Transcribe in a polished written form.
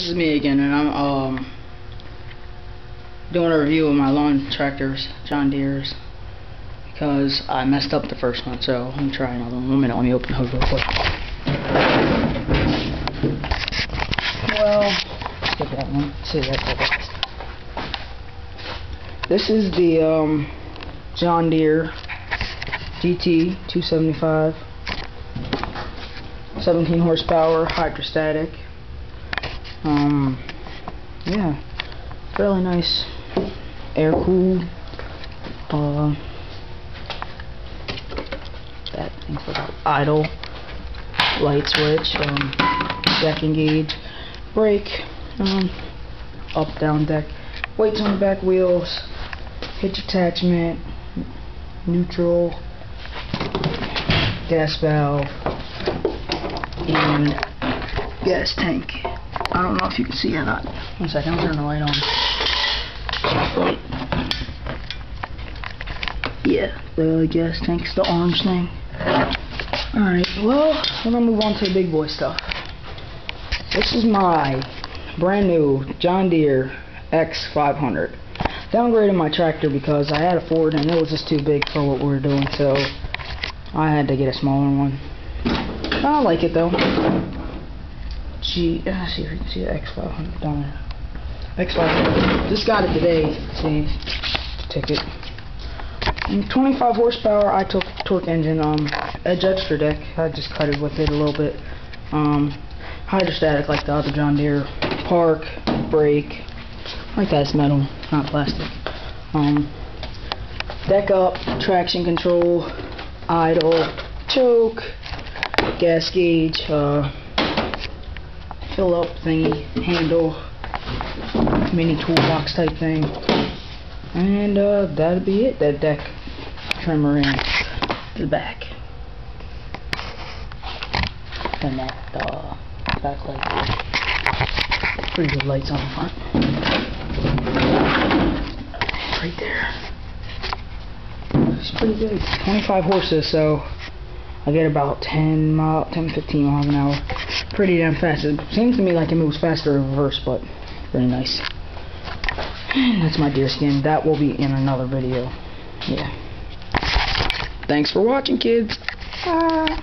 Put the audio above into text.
this is me again, and I'm doing a review of my lawn tractors, John Deere's, because I messed up the first one. So let me try another one. 1 minute, let me open the hood real quick. Well, let's get that one. Let's see that. This is the John Deere GT 275, 17 horsepower, hydrostatic. Yeah, fairly nice, air cooled. That thing's like idle, light switch, jack and gauge, brake, up down deck, weights on the back wheels, hitch attachment, neutral, gas valve, and gas tank. I don't know if you can see or not. 1 second, I'll turn the light on. Yeah, the gas tank's the orange thing. Alright, well, we're gonna move on to the big boy stuff. This is my brand new John Deere X500. Downgraded my tractor because I had a Ford and it was just too big for what we were doing, so I had to get a smaller one. I like it though. Let's see if you can see the X500 down there. X500. Just got it today. See, ticket. And 25 horsepower. I took torque engine. Edge extra deck. I just cut it with it a little bit. Hydrostatic like the other John Deere. Park, brake. Like that, it's metal, not plastic. Deck up, traction control, idle, choke, gas gauge, fill up thingy, handle, mini toolbox type thing, and that'd be it. That deck trimmer in the back, and that backlight. Pretty good lights on the front. Right there. It's pretty big. 25 horses, so I get about 15 miles an hour. Pretty damn fast. It seems to me like it moves faster in reverse, but very nice. And that's my deer skin. That will be in another video. Yeah. Thanks for watching, kids. Bye.